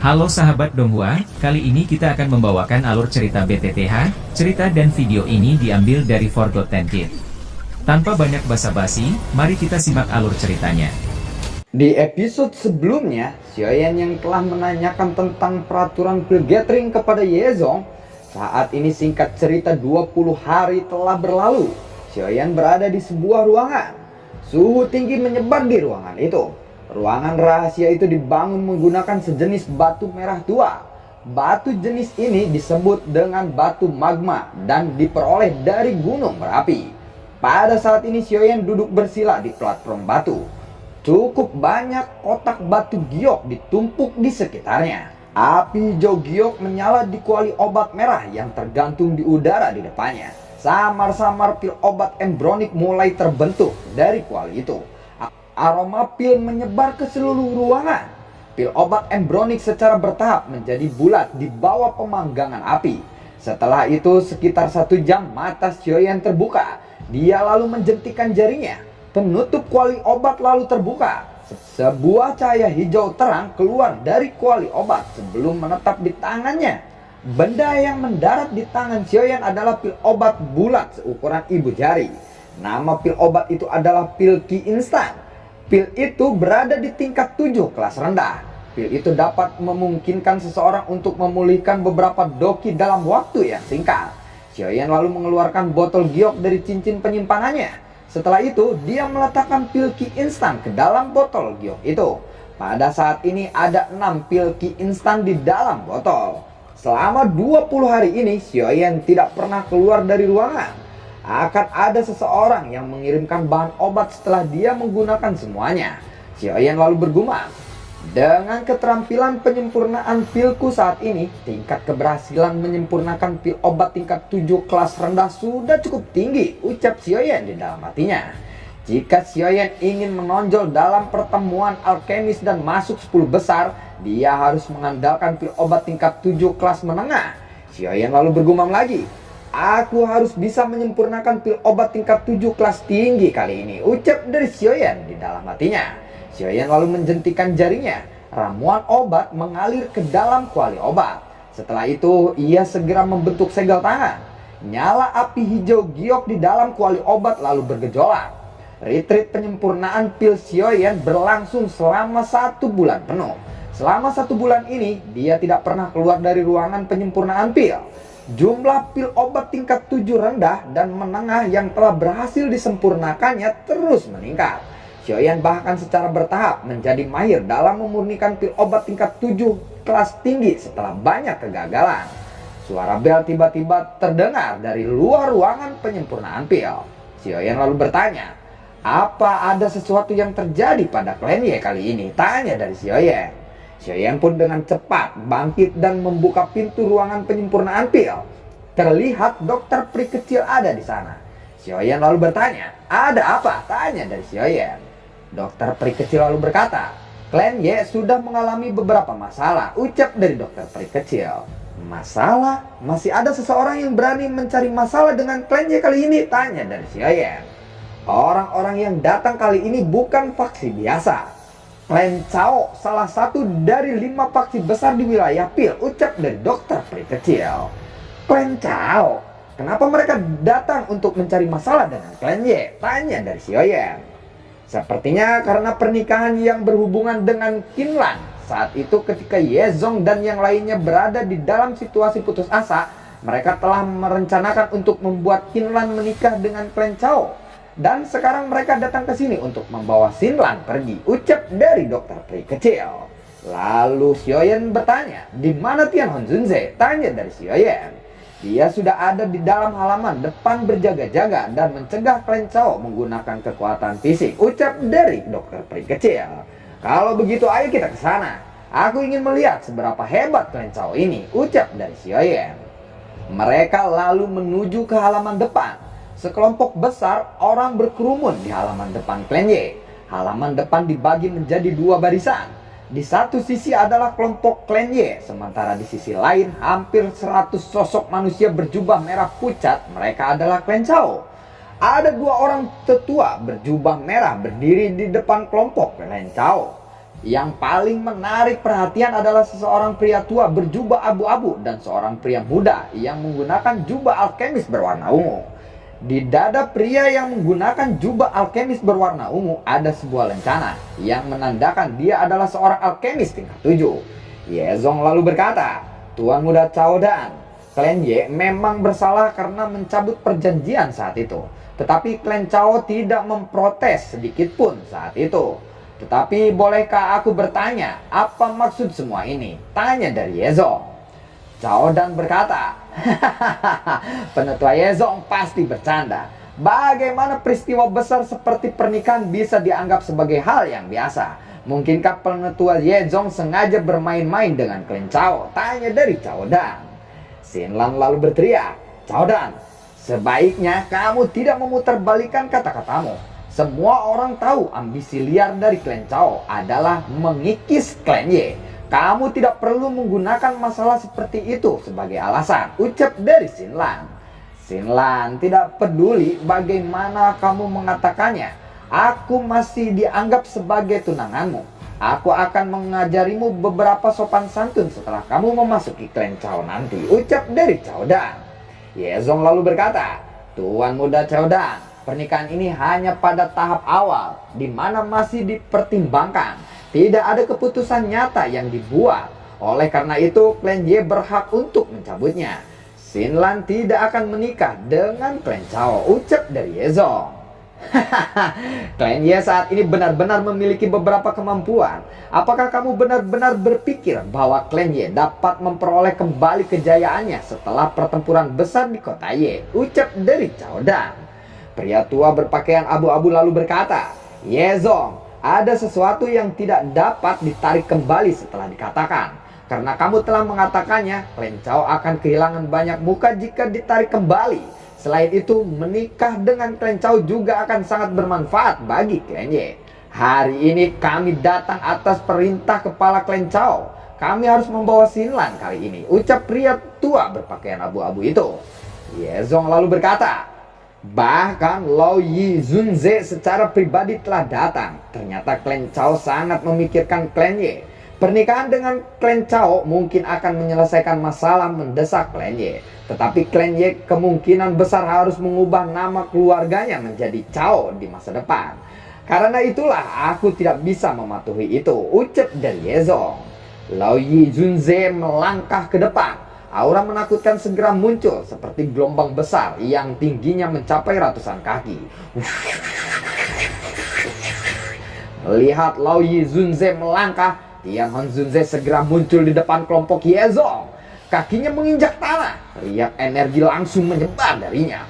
Halo sahabat Donghua, kali ini kita akan membawakan alur cerita BTTH. Cerita dan video ini diambil dari Forgotten Kid. Tanpa banyak basa-basi, mari kita simak alur ceritanya. Di episode sebelumnya, Xiaoyan yang telah menanyakan tentang peraturan pil gathering kepada Yezong. Saat ini singkat cerita 20 hari telah berlalu. Xiaoyan berada di sebuah ruangan. Suhu tinggi menyebar di ruangan itu. Ruangan rahasia itu dibangun menggunakan sejenis batu merah tua. Batu jenis ini disebut dengan batu magma dan diperoleh dari gunung berapi. Pada saat ini Xiaoyan duduk bersila di platform batu. Cukup banyak kotak batu giok ditumpuk di sekitarnya. Api hijau giok menyala di kuali obat merah yang tergantung di udara di depannya. Samar-samar pil obat embronik mulai terbentuk dari kuali itu. Aroma pil menyebar ke seluruh ruangan. Pil obat embronik secara bertahap menjadi bulat di bawah pemanggangan api. Setelah itu sekitar 1 jam mata Xiaoyan terbuka. Dia lalu menjentikan jarinya. Penutup kuali obat lalu terbuka. Sebuah cahaya hijau terang keluar dari kuali obat sebelum menetap di tangannya. Benda yang mendarat di tangan Xiaoyan adalah pil obat bulat seukuran ibu jari. Nama pil obat itu adalah pil Ki instan. Pil itu berada di tingkat 7 kelas rendah. Pil itu dapat memungkinkan seseorang untuk memulihkan beberapa doki dalam waktu yang singkat. Xiaoyan lalu mengeluarkan botol giok dari cincin penyimpanannya. Setelah itu, dia meletakkan pil Ki instan ke dalam botol giok itu. Pada saat ini ada 6 pil Ki instan di dalam botol. Selama 20 hari ini, Xiaoyan tidak pernah keluar dari ruangan. Akan ada seseorang yang mengirimkan bahan obat setelah dia menggunakan semuanya. Xiaoyan lalu bergumam. Dengan keterampilan penyempurnaan pilku saat ini, tingkat keberhasilan menyempurnakan pil obat tingkat 7 kelas rendah sudah cukup tinggi, ucap Xiaoyan di dalam hatinya. Jika Xiaoyan ingin menonjol dalam pertemuan alkemis dan masuk 10 besar, dia harus mengandalkan pil obat tingkat 7 kelas menengah. Xiaoyan lalu bergumam lagi. Aku harus bisa menyempurnakan pil obat tingkat 7 kelas tinggi kali ini, ucap dari Xiaoyan di dalam hatinya. Xiaoyan lalu menjentikan jarinya. Ramuan obat mengalir ke dalam kuali obat. Setelah itu, ia segera membentuk segel tangan. Nyala api hijau giok di dalam kuali obat lalu bergejolak. Retreat penyempurnaan pil Xiaoyan berlangsung selama 1 bulan penuh. Selama 1 bulan ini, dia tidak pernah keluar dari ruangan penyempurnaan pil. Jumlah pil obat tingkat 7 rendah dan menengah yang telah berhasil disempurnakannya terus meningkat. Xiaoyan bahkan secara bertahap menjadi mahir dalam memurnikan pil obat tingkat 7 kelas tinggi setelah banyak kegagalan. Suara bel tiba-tiba terdengar dari luar ruangan penyempurnaan pil. Xiaoyan lalu bertanya, apa ada sesuatu yang terjadi pada klan Ye kali ini? Tanya dari Xiaoyan. Xiaoyan pun dengan cepat bangkit dan membuka pintu ruangan penyempurnaan pil. Terlihat dokter peri kecil ada di sana. Xiaoyan lalu bertanya, ada apa? Tanya dari Xiaoyan. Dokter peri kecil lalu berkata, klan Ye sudah mengalami beberapa masalah, ucap dari dokter peri kecil. Masalah? Masih ada seseorang yang berani mencari masalah dengan klan Ye kali ini? Tanya dari Xiaoyan. Orang-orang yang datang kali ini bukan faksi biasa. Klan Cao salah satu dari 5 faksi besar di wilayah pil, ucap dari dokter peri kecil. Klan Cao? Kenapa mereka datang untuk mencari masalah dengan klan Ye? Tanya dari Xiaoyan. Sepertinya karena pernikahan yang berhubungan dengan Qinlan. Saat itu ketika Yezong dan yang lainnya berada di dalam situasi putus asa, mereka telah merencanakan untuk membuat Qinlan menikah dengan klan Cao. Dan sekarang mereka datang ke sini untuk membawa Xinlan pergi, ucap dari dokter peri kecil. Lalu Xiaoyan bertanya, di mana Tian Honzunze? Tanya dari Xiaoyan. Dia sudah ada di dalam halaman depan berjaga-jaga dan mencegah klan Cao menggunakan kekuatan fisik, ucap dari dokter peri kecil. Kalau begitu ayo kita ke sana. Aku ingin melihat seberapa hebat klan Cao ini, ucap dari Xiaoyan. Mereka lalu menuju ke halaman depan. Sekelompok besar orang berkerumun di halaman depan klan Ye. Halaman depan dibagi menjadi 2 barisan. Di satu sisi adalah kelompok klan Ye, sementara di sisi lain hampir 100 sosok manusia berjubah merah pucat. Mereka adalah klan Cao. Ada 2 orang tetua berjubah merah berdiri di depan kelompok klan Cao. Yang paling menarik perhatian adalah seseorang pria tua berjubah abu-abu dan seorang pria muda yang menggunakan jubah alkemis berwarna ungu. Di dada pria yang menggunakan jubah alkemis berwarna ungu ada sebuah lencana yang menandakan dia adalah seorang alkemis tingkat 7. Yezong lalu berkata, "Tuan muda Cao Dan, klan Ye memang bersalah karena mencabut perjanjian saat itu. Tetapi klan Cao tidak memprotes sedikit pun saat itu. Tetapi bolehkah aku bertanya, apa maksud semua ini?" Tanya dari Yezong. Cao Dan berkata, "Penetua Yezong pasti bercanda. Bagaimana peristiwa besar seperti pernikahan bisa dianggap sebagai hal yang biasa? Mungkinkah penetua Yezong sengaja bermain-main dengan klan Cao?" Tanya dari Cao Dan. Xinlan lalu berteriak, "Cao Dan, sebaiknya kamu tidak memutarbalikkan kata-katamu. Semua orang tahu ambisi liar dari klan Cao adalah mengikis klan Ye. Kamu tidak perlu menggunakan masalah seperti itu sebagai alasan," ucap dari Xinlan. "Xinlan, tidak peduli bagaimana kamu mengatakannya. Aku masih dianggap sebagai tunanganmu. Aku akan mengajarimu beberapa sopan santun setelah kamu memasuki klan Cao nanti," ucap dari Cao Dan. Yezong lalu berkata, "Tuan muda Cao Dan, pernikahan ini hanya pada tahap awal, di mana masih dipertimbangkan. Tidak ada keputusan nyata yang dibuat. Oleh karena itu, klan Ye berhak untuk mencabutnya. Xinlan tidak akan menikah dengan klan Cao," ucap dari Yezong. Klan Ye saat ini benar-benar memiliki beberapa kemampuan. Apakah kamu benar-benar berpikir bahwa klan Ye dapat memperoleh kembali kejayaannya setelah pertempuran besar di kota Ye? Ucap dari Cao Dan. Pria tua berpakaian abu-abu lalu berkata, "Yezong, ada sesuatu yang tidak dapat ditarik kembali setelah dikatakan. Karena kamu telah mengatakannya, klan Cao akan kehilangan banyak muka jika ditarik kembali. Selain itu, menikah dengan klan Cao juga akan sangat bermanfaat bagi klan Ye. Hari ini kami datang atas perintah kepala klan Cao. Kami harus membawa Xinlan kali ini," ucap pria tua berpakaian abu-abu itu. Yezong lalu berkata, "Bahkan Lao Yi Zunze secara pribadi telah datang. Ternyata klan Cao sangat memikirkan klan Ye. Pernikahan dengan klan Cao mungkin akan menyelesaikan masalah mendesak klan Ye. Tetapi klan Ye kemungkinan besar harus mengubah nama keluarganya menjadi Cao di masa depan. Karena itulah aku tidak bisa mematuhi itu," ucap dari Yezong. Lao Yi Zunze melangkah ke depan. Aura menakutkan segera muncul seperti gelombang besar yang tingginya mencapai ratusan kaki. Melihat Lao Yi Zunze melangkah, Tian Hon Zunze segera muncul di depan kelompok Yezong. Kakinya menginjak tanah, riak energi langsung menyebar darinya.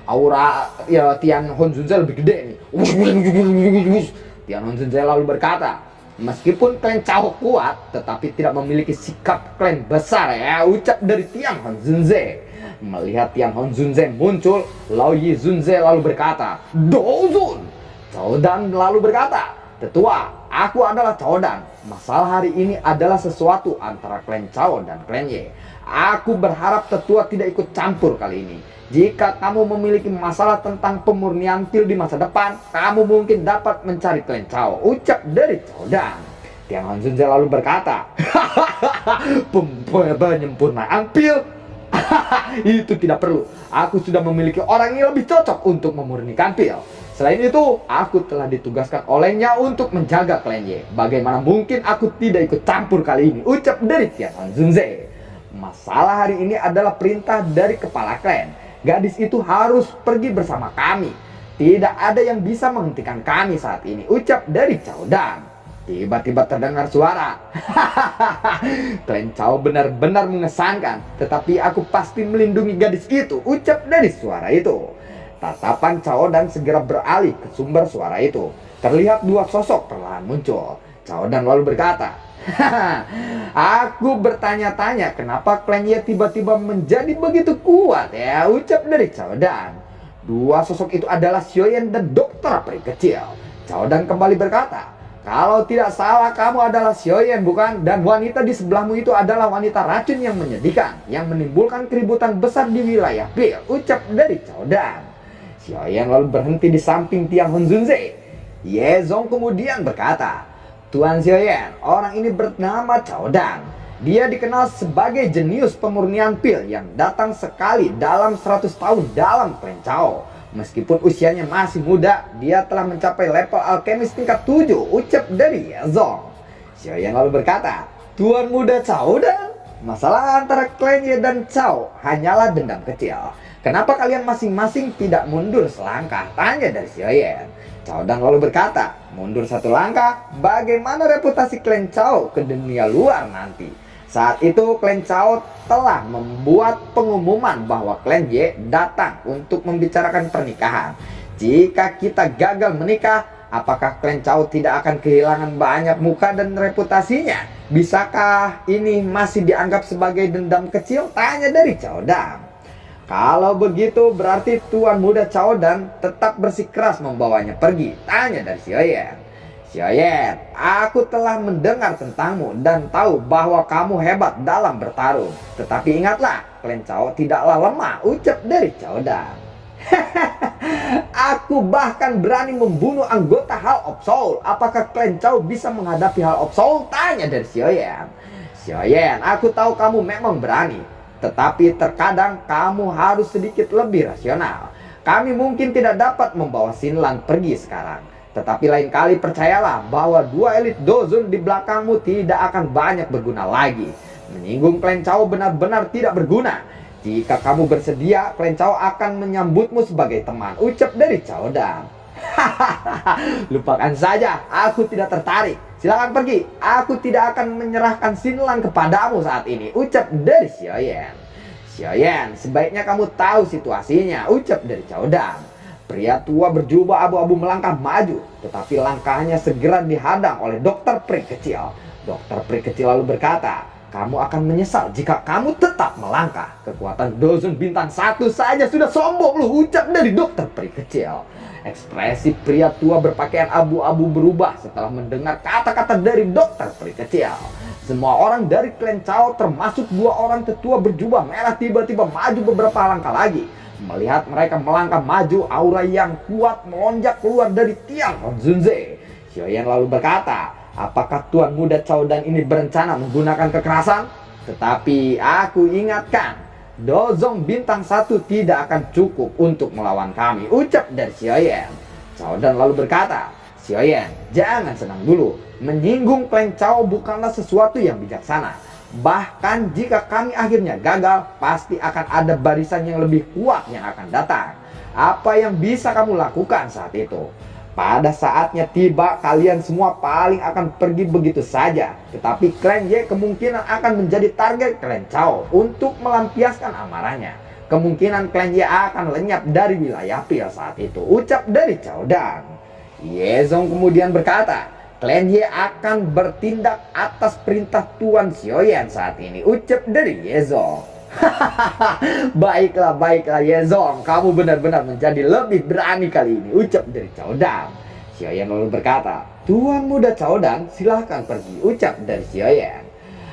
Aura ya Tian Hon Zunze lebih gede nih. Tian Hon Zunze lalu berkata, "Meskipun klan Cao kuat, tetapi tidak memiliki sikap klan besar," ya, ucap dari Tian Hon Zunze. Melihat Tian Hon Zunze muncul, Lao Yi Zunze lalu berkata, "Dozun." Cao Dan lalu berkata, "Tetua, aku adalah Cao Dan. Masalah hari ini adalah sesuatu antara klan Cao dan klan Ye. Aku berharap tetua tidak ikut campur kali ini. Jika kamu memiliki masalah tentang pemurnian pil di masa depan, kamu mungkin dapat mencari klan Cao," ucap dari Cao Dan. Tian Hon Zunze lalu berkata, "Penyempurnaan pil? Itu tidak perlu. Aku sudah memiliki orang yang lebih cocok untuk memurnikan pil. Selain itu, aku telah ditugaskan olehnya untuk menjaga klan Ye. Bagaimana mungkin aku tidak ikut campur kali ini," ucap dari Tian Hon Zunze. "Masalah hari ini adalah perintah dari kepala klan. Gadis itu harus pergi bersama kami. Tidak ada yang bisa menghentikan kami saat ini," ucap dari Cao Dan. Tiba-tiba terdengar suara. "Klan Cao benar-benar mengesankan, tetapi aku pasti melindungi gadis itu," ucap dari suara itu. Tatapan Cao Dan segera beralih ke sumber suara itu. Terlihat dua sosok perlahan muncul. Cao Dan lalu berkata, "Aku bertanya-tanya kenapa klan Ye tiba-tiba menjadi begitu kuat, ya," ucap dari Cao Dan. Dua sosok itu adalah Xiaoyan dan dokter peri kecil. Cao Dan kembali berkata, "Kalau tidak salah kamu adalah Xiaoyan, bukan? Dan wanita di sebelahmu itu adalah wanita racun yang menyedihkan, yang menimbulkan keributan besar di wilayah Pil," ucap dari Cao Dan. Xiaoyan lalu berhenti di samping Tian Hon Zunze. Yezong kemudian berkata, Tuan Xiaoyan, orang ini bernama Cao Dan. Dia dikenal sebagai jenius pemurnian pil yang datang sekali dalam 100 tahun dalam klan Cao. Meskipun usianya masih muda, dia telah mencapai level alkemis tingkat 7, ucap dari Yezong. Xiaoyan lalu berkata, Tuan muda Cao Dan, masalah antara klan Ye dan Cao hanyalah dendam kecil. Kenapa kalian masing-masing tidak mundur selangkah? Tanya dari Xiaoyan. Cao Dan lalu berkata, mundur satu langkah, bagaimana reputasi klan Cao ke dunia luar nanti? Saat itu klan Cao telah membuat pengumuman bahwa klan Ye datang untuk membicarakan pernikahan. Jika kita gagal menikah, apakah klan Cao tidak akan kehilangan banyak muka dan reputasinya? Bisakah ini masih dianggap sebagai dendam kecil? Tanya dari Cao Dan. Kalau begitu berarti Tuan muda Cao Dan tetap bersikeras membawanya pergi. Tanya dari Xiaoyan. Xiaoyan, aku telah mendengar tentangmu dan tahu bahwa kamu hebat dalam bertarung. Tetapi ingatlah, klan Cao tidaklah lemah, ucap dari Cao Dan. Aku bahkan berani membunuh anggota Hall of Soul. Apakah klan Cao bisa menghadapi Hall of Soul? Tanya dari Xiaoyan. Xiaoyan, aku tahu kamu memang berani. Tetapi terkadang kamu harus sedikit lebih rasional. Kami mungkin tidak dapat membawa Xinlan pergi sekarang. Tetapi lain kali percayalah bahwa dua elit Dozun di belakangmu tidak akan banyak berguna lagi. Menyinggung klan Cao benar-benar tidak berguna. Jika kamu bersedia, klan Cao akan menyambutmu sebagai teman, ucap dari Cao Dan. Lupakan saja, aku tidak tertarik. Silakan pergi, aku tidak akan menyerahkan Xinlan kepadamu saat ini, ucap dari Xiaoyan. Xiaoyan, sebaiknya kamu tahu situasinya, ucap dari Cao Dan. Pria tua berjubah abu-abu melangkah maju, tetapi langkahnya segera dihadang oleh dokter peri kecil. Dokter peri kecil lalu berkata, kamu akan menyesal jika kamu tetap melangkah. Kekuatan Dozun bintang 1 saja sudah sombong lu, ucap dari dokter peri kecil. Ekspresi pria tua berpakaian abu-abu berubah setelah mendengar kata-kata dari dokter peri kecil. Semua orang dari klan Cao termasuk dua orang tetua berjubah merah tiba-tiba maju beberapa langkah lagi. Melihat mereka melangkah maju, aura yang kuat melonjak keluar dari tiang Honzunze. Xiaoyan lalu berkata, apakah Tuan muda Cao Dan ini berencana menggunakan kekerasan? Tetapi aku ingatkan, Dozong bintang 1 tidak akan cukup untuk melawan kami, ucap dari Xiaoyan. Cao Dan lalu berkata, Xiaoyan, jangan senang dulu. Menyinggung klan Cao bukanlah sesuatu yang bijaksana. Bahkan jika kami akhirnya gagal, pasti akan ada barisan yang lebih kuat yang akan datang. Apa yang bisa kamu lakukan saat itu? Pada saatnya tiba, kalian semua paling akan pergi begitu saja. Tetapi klan Ye kemungkinan akan menjadi target klan Cao untuk melampiaskan amarahnya. Kemungkinan klan Ye akan lenyap dari wilayah pil saat itu, ucap dari Cao Dan. Yezong kemudian berkata, klan Ye akan bertindak atas perintah Tuan Xiaoyan saat ini, ucap dari Yezong. Baiklah Yezong, kamu benar-benar menjadi lebih berani kali ini, ucap dari Cao Dan. Xiaoyan lalu berkata, Tuan muda Cao Dan, silahkan pergi, ucap dari Xiaoyan.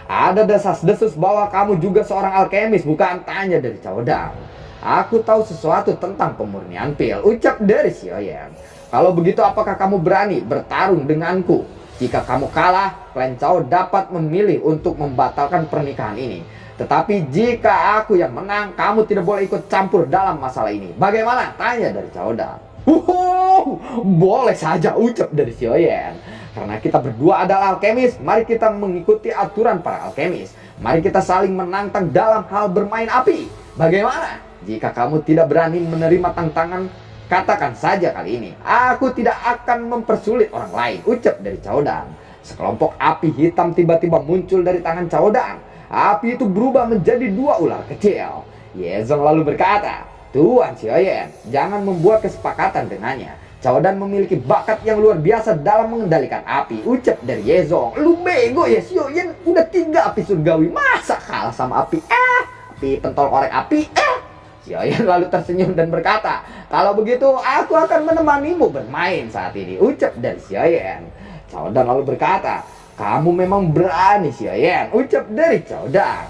Ada desas-desus bahwa kamu juga seorang alkemis, bukan? Tanya dari Cao Dan. Aku tahu sesuatu tentang pemurnian pil, ucap dari Xiaoyan. Kalau begitu apakah kamu berani bertarung denganku? Jika kamu kalah, klan Cao dapat memilih untuk membatalkan pernikahan ini. Tetapi jika aku yang menang, kamu tidak boleh ikut campur dalam masalah ini. Bagaimana? Tanya dari Cao Dan. Boleh saja, ucap dari Xiaoyan. Karena kita berdua adalah alkemis, mari kita mengikuti aturan para alkemis. Mari kita saling menantang dalam hal bermain api. Bagaimana? Jika kamu tidak berani menerima tantangan, katakan saja kali ini, aku tidak akan mempersulit orang lain, ucap dari Cao Dan. Sekelompok api hitam tiba-tiba muncul dari tangan Cao Dan. Api itu berubah menjadi 2 ular kecil. Yezong lalu berkata, Tuan Xiaoyan, jangan membuat kesepakatan dengannya. Cao Dan memiliki bakat yang luar biasa dalam mengendalikan api, ucap dari Yezong. Lu bego ya Xiaoyan, udah 3 api surgawi, masa kalah sama api pentol korek api. Xiaoyan lalu tersenyum dan berkata, kalau begitu aku akan menemanimu bermain saat ini, ucap dari Xiaoyan. Cao Dan lalu berkata, kamu memang berani Xiaoyan, ucap dari Cao Dan.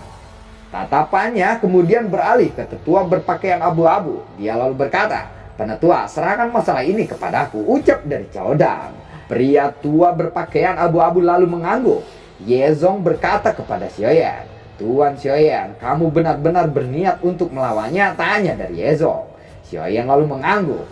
Tatapannya kemudian beralih ke tetua berpakaian abu-abu. Dia lalu berkata, Penetua, serahkan masalah ini kepadaku, ucap dari Chaodan. Pria tua berpakaian abu-abu lalu mengangguk. Yezong berkata kepada Xiaoyan, Tuan Xiaoyan, kamu benar-benar berniat untuk melawannya? Tanya dari Yezong. Xiaoyan lalu mengangguk.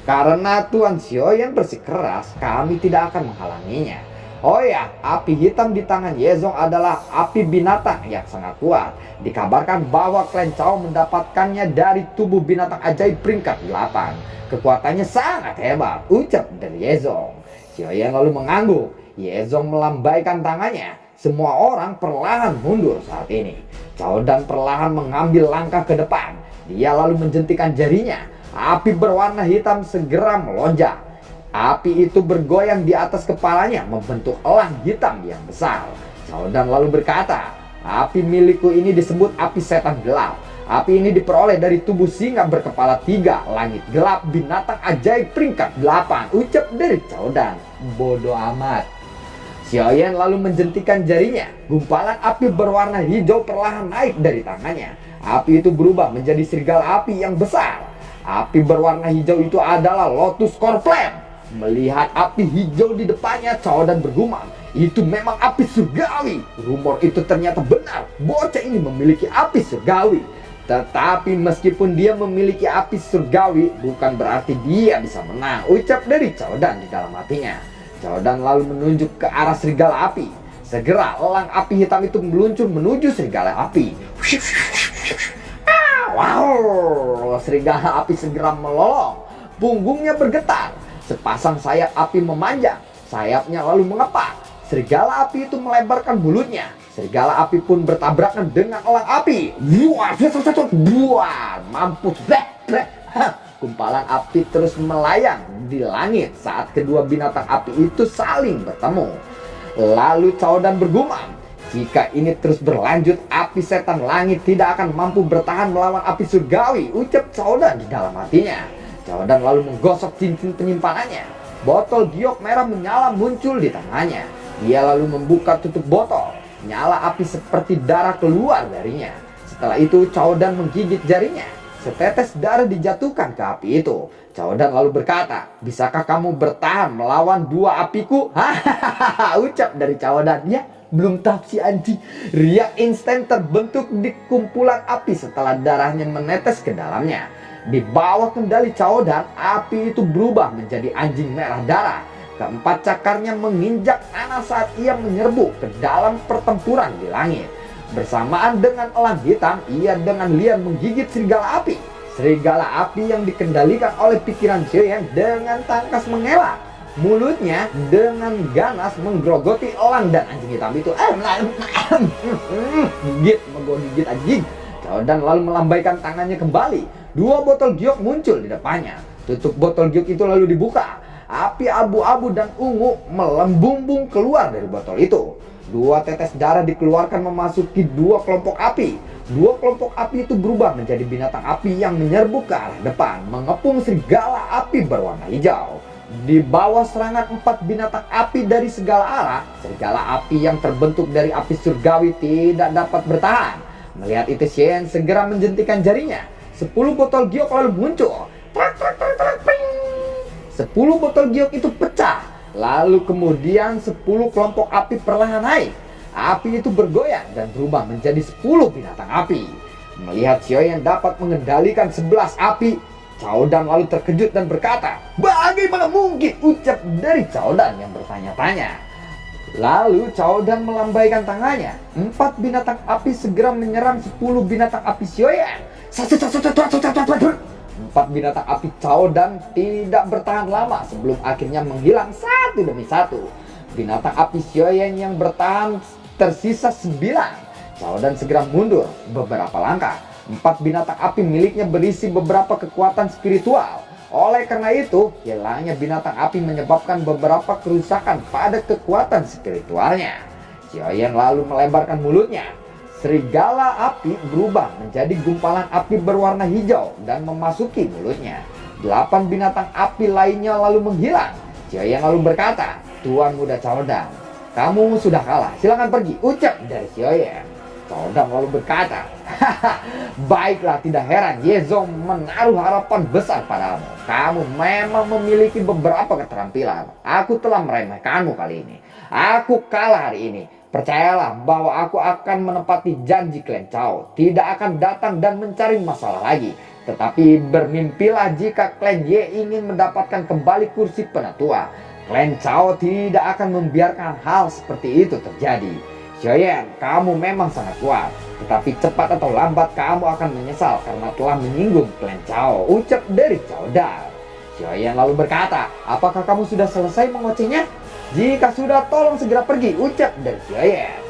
Karena Tuan Xiaoyan bersikeras, kami tidak akan menghalanginya. Oh ya, api hitam di tangan Yezong adalah api binatang yang sangat kuat. Dikabarkan bahwa klan Chao mendapatkannya dari tubuh binatang ajaib peringkat 8. Kekuatannya sangat hebat, ucap dari Yezong. Xiaoyan lalu mengangguk. Yezong melambaikan tangannya. Semua orang perlahan mundur saat ini. Chaodan perlahan mengambil langkah ke depan. Dia lalu menjentikan jarinya. Api berwarna hitam segera melonjak. Api itu bergoyang di atas kepalanya membentuk elang hitam yang besar. Chaodan lalu berkata, api milikku ini disebut api setan gelap. Api ini diperoleh dari tubuh singa berkepala 3, langit gelap, binatang ajaib peringkat 8, ucap dari Chaodan. Bodoh amat. Xiaoyan lalu menjentikan jarinya. Gumpalan api berwarna hijau perlahan naik dari tangannya. Api itu berubah menjadi serigala api yang besar. Api berwarna hijau itu adalah Lotus Core Flame. Melihat api hijau di depannya, Chaodan bergumam, itu memang api surgawi. Rumor itu ternyata benar, bocah ini memiliki api surgawi. Tetapi meskipun dia memiliki api surgawi, bukan berarti dia bisa menang, ucap dari Chaodan di dalam hatinya. Chaodan lalu menunjuk ke arah serigala api. Segera elang api hitam itu meluncur menuju serigala api. Wow, serigala api segera melolong, punggungnya bergetar. Sepasang sayap api memanjang, sayapnya lalu mengepak. Serigala api itu melebarkan mulutnya. Serigala api pun bertabrakan dengan elang api. Buah, mampus. Gumpalan api terus melayang di langit saat kedua binatang api itu saling bertemu. Lalu Chaodan bergumam, jika ini terus berlanjut, api setan langit tidak akan mampu bertahan melawan api surgawi, ucap Chaodan di dalam hatinya. Chaodan lalu menggosok cincin penyimpanannya. Botol giok merah menyala muncul di tangannya. Dia lalu membuka tutup botol. Nyala api seperti darah keluar darinya. Setelah itu Chaodan menggigit jarinya. Setetes darah dijatuhkan ke api itu. Chaodan lalu berkata, bisakah kamu bertahan melawan dua apiku? Hahaha, ucap dari Chaodan. Ya, belum tahap si anjing. Riak instan terbentuk di kumpulan api setelah darahnya menetes ke dalamnya. Di bawah kendali Chaodan, api itu berubah menjadi anjing merah darah. Keempat cakarnya menginjak tanah saat ia menyerbu ke dalam pertempuran di langit. Bersamaan dengan elang hitam, ia dengan liar menggigit serigala api. Serigala api yang dikendalikan oleh pikiran Xiaoyan dengan tangkas mengelak. Mulutnya dengan ganas menggerogoti elang dan anjing hitam itu. Menggigit anjing. Chaodan lalu melambaikan tangannya kembali. Dua botol giok muncul di depannya. Tutup botol giok itu lalu dibuka. Api abu-abu dan ungu melembung keluar dari botol itu. Dua tetes darah dikeluarkan memasuki dua kelompok api. Dua kelompok api itu berubah menjadi binatang api yang menyerbu ke arah depan, mengepung serigala api berwarna hijau. Di bawah serangan 4 binatang api dari segala arah, serigala api yang terbentuk dari api surgawi tidak dapat bertahan. Melihat itu, Xiaoyan segera menjentikan jarinya. 10 botol giok lalu muncul. 10 botol giok itu pecah. Lalu kemudian 10 kelompok api perlahan naik. Api itu bergoyang dan berubah menjadi 10 binatang api. Melihat Xiaoyan dapat mengendalikan 11 api, Chaodan lalu terkejut dan berkata, bagaimana mungkin, ucap dari Chaodan yang bertanya-tanya. Lalu Chaodan melambaikan tangannya. 4 binatang api segera menyerang 10 binatang api Xiaoyan. 4 binatang api Chaodan tidak bertahan lama sebelum akhirnya menghilang satu demi satu. Binatang api Xiaoyan yang bertahan tersisa 9. Chaodan segera mundur beberapa langkah. 4 binatang api miliknya berisi beberapa kekuatan spiritual. Oleh karena itu, hilangnya binatang api menyebabkan beberapa kerusakan pada kekuatan spiritualnya. Xiaoyan lalu melebarkan mulutnya. Serigala api berubah menjadi gumpalan api berwarna hijau dan memasuki mulutnya. 8 binatang api lainnya lalu menghilang. Xiaoyan lalu berkata, Tuan Muda Chaodan, kamu sudah kalah, silakan pergi, ucap dari Xiaoyan. Chaodang lalu berkata, baiklah, tidak heran Yezong menaruh harapan besar padamu. Kamu memang memiliki beberapa keterampilan. Aku telah meremehkanmu kali ini. Aku kalah hari ini. Percayalah bahwa aku akan menepati janji klan Chao. Tidak akan datang dan mencari masalah lagi. Tetapi bermimpilah jika klan Ye ingin mendapatkan kembali kursi penatua. Klan Chao tidak akan membiarkan hal seperti itu terjadi. Xiaoyan, kamu memang sangat kuat. Tetapi cepat atau lambat kamu akan menyesal karena telah menyinggung klan Chao, ucap dari Chaodang. Xiaoyan lalu berkata, apakah kamu sudah selesai mengocehnya? Jika sudah, tolong segera pergi, ucap dari Xiaoyan.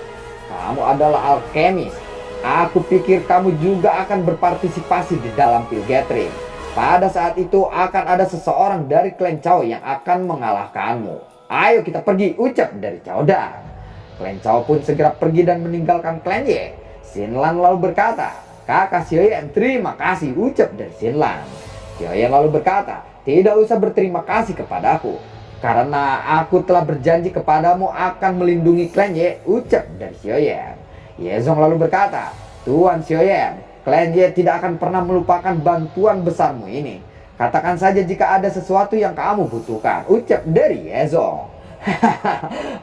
Kamu adalah alkemis. Aku pikir kamu juga akan berpartisipasi di dalam pil gathering. Pada saat itu akan ada seseorang dari klan Chao yang akan mengalahkanmu. Ayo kita pergi, ucap dari Chaodang. Klan Chao pun segera pergi dan meninggalkan klan Ye. Xinlan lalu berkata, kakak Xiaoyan, terima kasih, ucap dari Xinlan. Xiaoyan lalu berkata, tidak usah berterima kasih kepadaku, karena aku telah berjanji kepadamu akan melindungi klan Ye, ucap dari Xiaoyan. Yezong lalu berkata, Tuan Xiaoyan, klan Ye tidak akan pernah melupakan bantuan besarmu ini. Katakan saja jika ada sesuatu yang kamu butuhkan, ucap dari Yezong.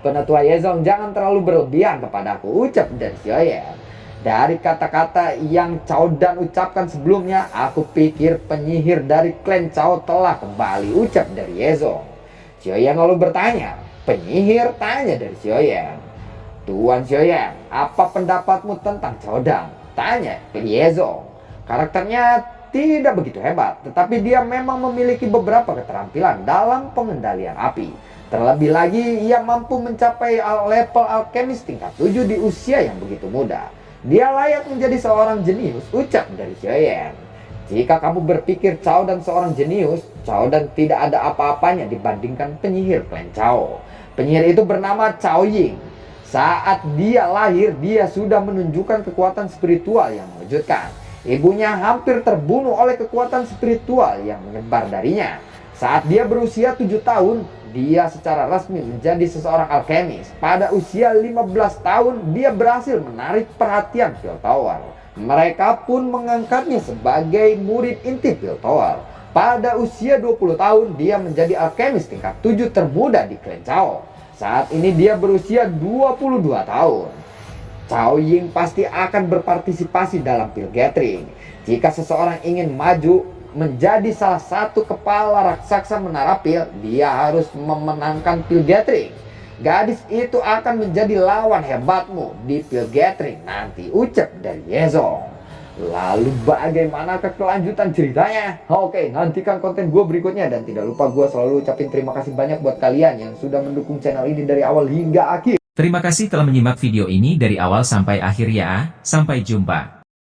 Penatua Yezong, jangan terlalu berlebihan kepadaku, ucap dari Xiaoyan. Dari kata-kata yang Chaodang ucapkan sebelumnya, aku pikir penyihir dari klan Chao telah kembali, ucap dari Yezong. Xiaoyan lalu bertanya, penyihir, tanya dari Xiaoyan. Tuan Xiaoyan, apa pendapatmu tentang Chaodang? Tanya Yezong. Karakternya tidak begitu hebat, tetapi dia memang memiliki beberapa keterampilan dalam pengendalian api. Terlebih lagi, ia mampu mencapai level alkemis tingkat 7 di usia yang begitu muda. Dia layak menjadi seorang jenius, ucap dari Xiaoyan. Jika kamu berpikir Chaodang seorang jenius, Chaodang tidak ada apa-apanya dibandingkan penyihir klan Chao. Penyihir itu bernama Cao Ying. Saat dia lahir, dia sudah menunjukkan kekuatan spiritual yang mengejutkan. Ibunya hampir terbunuh oleh kekuatan spiritual yang menyebar darinya. Saat dia berusia 7 tahun, dia secara resmi menjadi seseorang alkemis. Pada usia 15 tahun, dia berhasil menarik perhatian Piltover. Mereka pun mengangkatnya sebagai murid inti Piltover. Pada usia 20 tahun, dia menjadi alkemis tingkat 7 termuda di klan Chao. Saat ini dia berusia 22 tahun. Cao Ying pasti akan berpartisipasi dalam pil gathering. Jika seseorang ingin maju menjadi salah satu kepala raksasa menara pil, dia harus memenangkan pil gathering. Gadis itu akan menjadi lawan hebatmu di pil gathering nanti, ucap dari Yezong. Lalu bagaimana kelanjutan ceritanya? Oke, nantikan konten gue berikutnya. Dan tidak lupa gue selalu ucapin terima kasih banyak buat kalian yang sudah mendukung channel ini dari awal hingga akhir. Terima kasih telah menyimak video ini dari awal sampai akhir ya. Sampai jumpa.